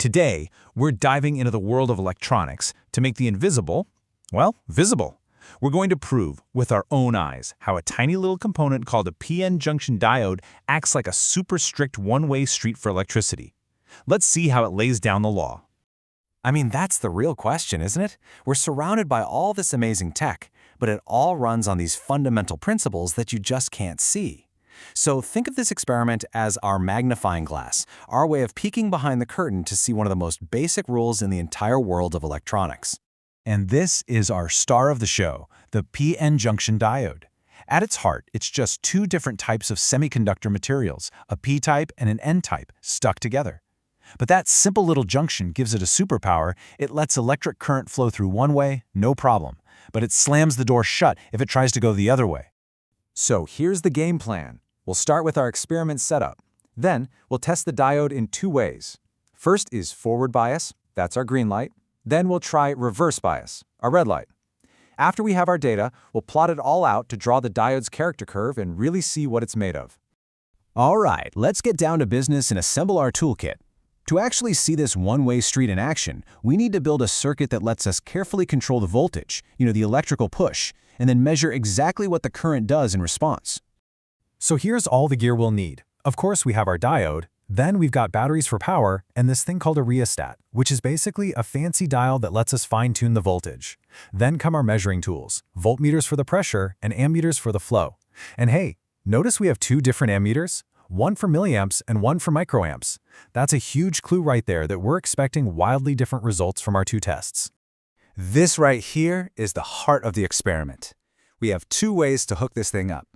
Today, we're diving into the world of electronics to make the invisible, well, visible. We're going to prove with our own eyes how a tiny little component called a PN junction diode acts like a super strict one-way street for electricity. Let's see how it lays down the law. I mean, that's the real question, isn't it? We're surrounded by all this amazing tech, but it all runs on these fundamental principles that you just can't see. So think of this experiment as our magnifying glass, our way of peeking behind the curtain to see one of the most basic rules in the entire world of electronics. And this is our star of the show, the PN junction diode. At its heart, it's just two different types of semiconductor materials, a P-type and an N-type, stuck together. But that simple little junction gives it a superpower. It lets electric current flow through one way, no problem. But it slams the door shut if it tries to go the other way. So here's the game plan. We'll start with our experiment setup. Then, we'll test the diode in two ways. First is forward bias, that's our green light. Then we'll try reverse bias, our red light. After we have our data, we'll plot it all out to draw the diode's character curve and really see what it's made of. All right, let's get down to business and assemble our toolkit. To actually see this one-way street in action, we need to build a circuit that lets us carefully control the voltage, the electrical push, and then measure exactly what the current does in response. So here's all the gear we'll need. Of course, we have our diode, then we've got batteries for power, and this thing called a rheostat, which is basically a fancy dial that lets us fine-tune the voltage. Then come our measuring tools, voltmeters for the pressure and ammeters for the flow. And hey, notice we have two different ammeters, one for milliamps and one for microamps. That's a huge clue right there that we're expecting wildly different results from our two tests. This right here is the heart of the experiment. We have two ways to hook this thing up.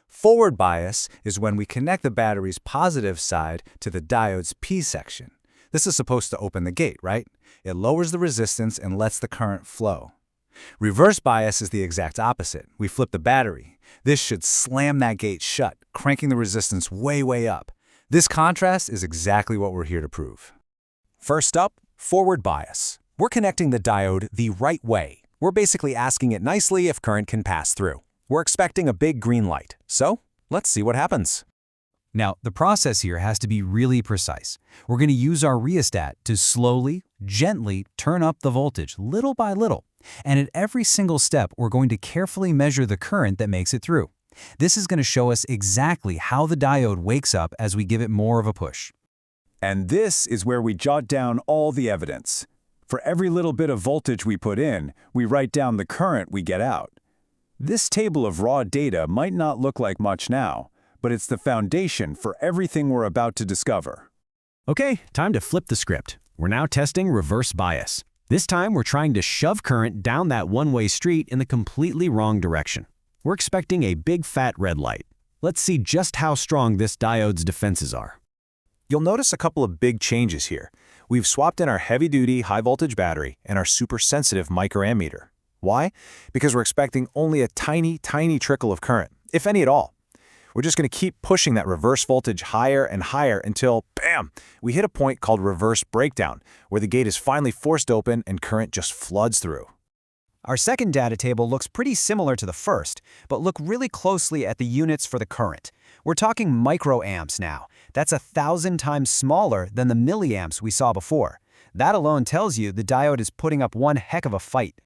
Forward bias is when we connect the battery's positive side to the diode's P section. This is supposed to open the gate, right? It lowers the resistance and lets the current flow. Reverse bias is the exact opposite. We flip the battery. This should slam that gate shut, cranking the resistance way up. This contrast is exactly what we're here to prove. First up, forward bias. We're connecting the diode the right way. We're basically asking it nicely if current can pass through. We're expecting a big green light, so let's see what happens. Now, the process here has to be really precise. We're going to use our rheostat to slowly, gently turn up the voltage little by little. And at every single step, we're going to carefully measure the current that makes it through. This is going to show us exactly how the diode wakes up as we give it more of a push. And this is where we jot down all the evidence. For every little bit of voltage we put in, we write down the current we get out. This table of raw data might not look like much now, but it's the foundation for everything we're about to discover. Okay, time to flip the script. We're now testing reverse bias. This time, we're trying to shove current down that one-way street in the completely wrong direction. We're expecting a big fat red light. Let's see just how strong this diode's defenses are. You'll notice a couple of big changes here. We've swapped in our heavy-duty, high-voltage battery and our super-sensitive microammeter. Why? Because we're expecting only a tiny trickle of current, if any at all. We're just going to keep pushing that reverse voltage higher and higher until, bam, we hit a point called reverse breakdown, where the gate is finally forced open and current just floods through. Our second data table looks pretty similar to the first, but look really closely at the units for the current. We're talking microamps now. That's 1,000 times smaller than the milliamps we saw before. That alone tells you the diode is putting up one heck of a fight.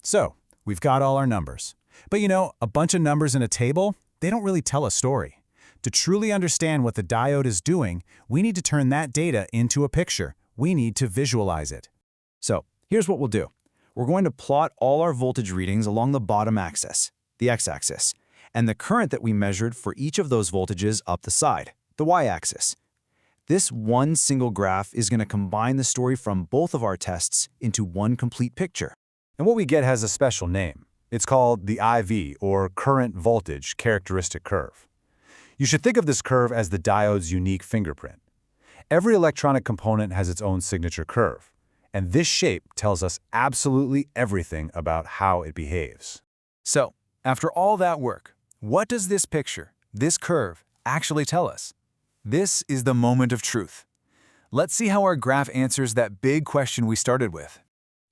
So, we've got all our numbers. But a bunch of numbers in a table, they don't really tell a story. To truly understand what the diode is doing, we need to turn that data into a picture. We need to visualize it. So, here's what we'll do. We're going to plot all our voltage readings along the bottom axis, the x-axis, and the current that we measured for each of those voltages up the side, the y-axis. This one single graph is going to combine the story from both of our tests into one complete picture. And what we get has a special name. It's called the IV, or current voltage characteristic curve. You should think of this curve as the diode's unique fingerprint. Every electronic component has its own signature curve, and this shape tells us absolutely everything about how it behaves. So, after all that work, what does this picture, this curve, actually tell us? This is the moment of truth. Let's see how our graph answers that big question we started with.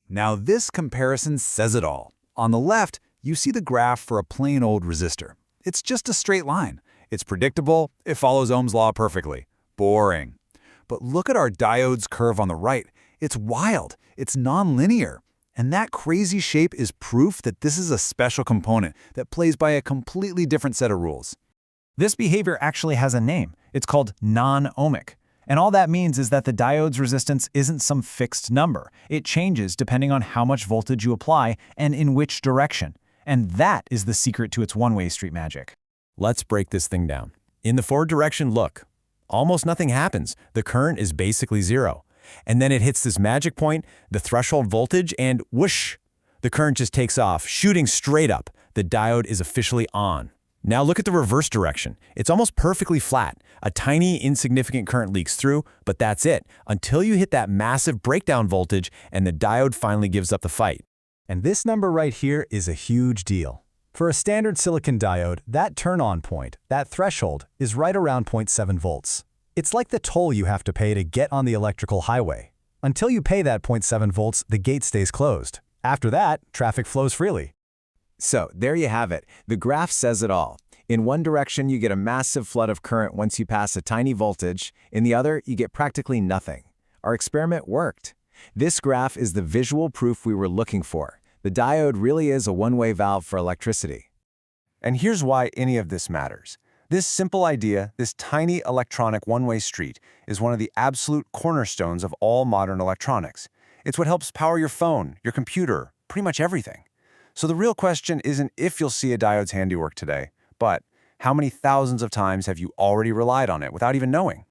Now this comparison says it all. On the left, you see the graph for a plain old resistor. It's just a straight line. It's predictable, it follows Ohm's law perfectly. Boring. But look at our diode's curve on the right. It's wild. It's nonlinear. And that crazy shape is proof that this is a special component that plays by a completely different set of rules. This behavior actually has a name. It's called non-ohmic. And all that means is that the diode's resistance isn't some fixed number. It changes depending on how much voltage you apply and in which direction. And that is the secret to its one-way street magic. Let's break this thing down. In the forward direction, look. Almost nothing happens. The current is basically zero. And then it hits this magic point, the threshold voltage, and whoosh! The current just takes off, shooting straight up. The diode is officially on. Now look at the reverse direction. It's almost perfectly flat. A tiny, insignificant current leaks through, but that's it, until you hit that massive breakdown voltage and the diode finally gives up the fight. And this number right here is a huge deal. For a standard silicon diode, that turn-on point, that threshold, is right around 0.7 volts. It's like the toll you have to pay to get on the electrical highway. Until you pay that 0.7 volts, the gate stays closed. After that, traffic flows freely. So there you have it. The graph says it all. In one direction, you get a massive flood of current once you pass a tiny voltage. In the other, you get practically nothing. Our experiment worked. This graph is the visual proof we were looking for. The diode really is a one-way valve for electricity. And here's why any of this matters. This simple idea, this tiny electronic one-way street, is one of the absolute cornerstones of all modern electronics. It's what helps power your phone, your computer, pretty much everything. So the real question isn't if you'll see a diode's handiwork today, but how many thousands of times have you already relied on it without even knowing?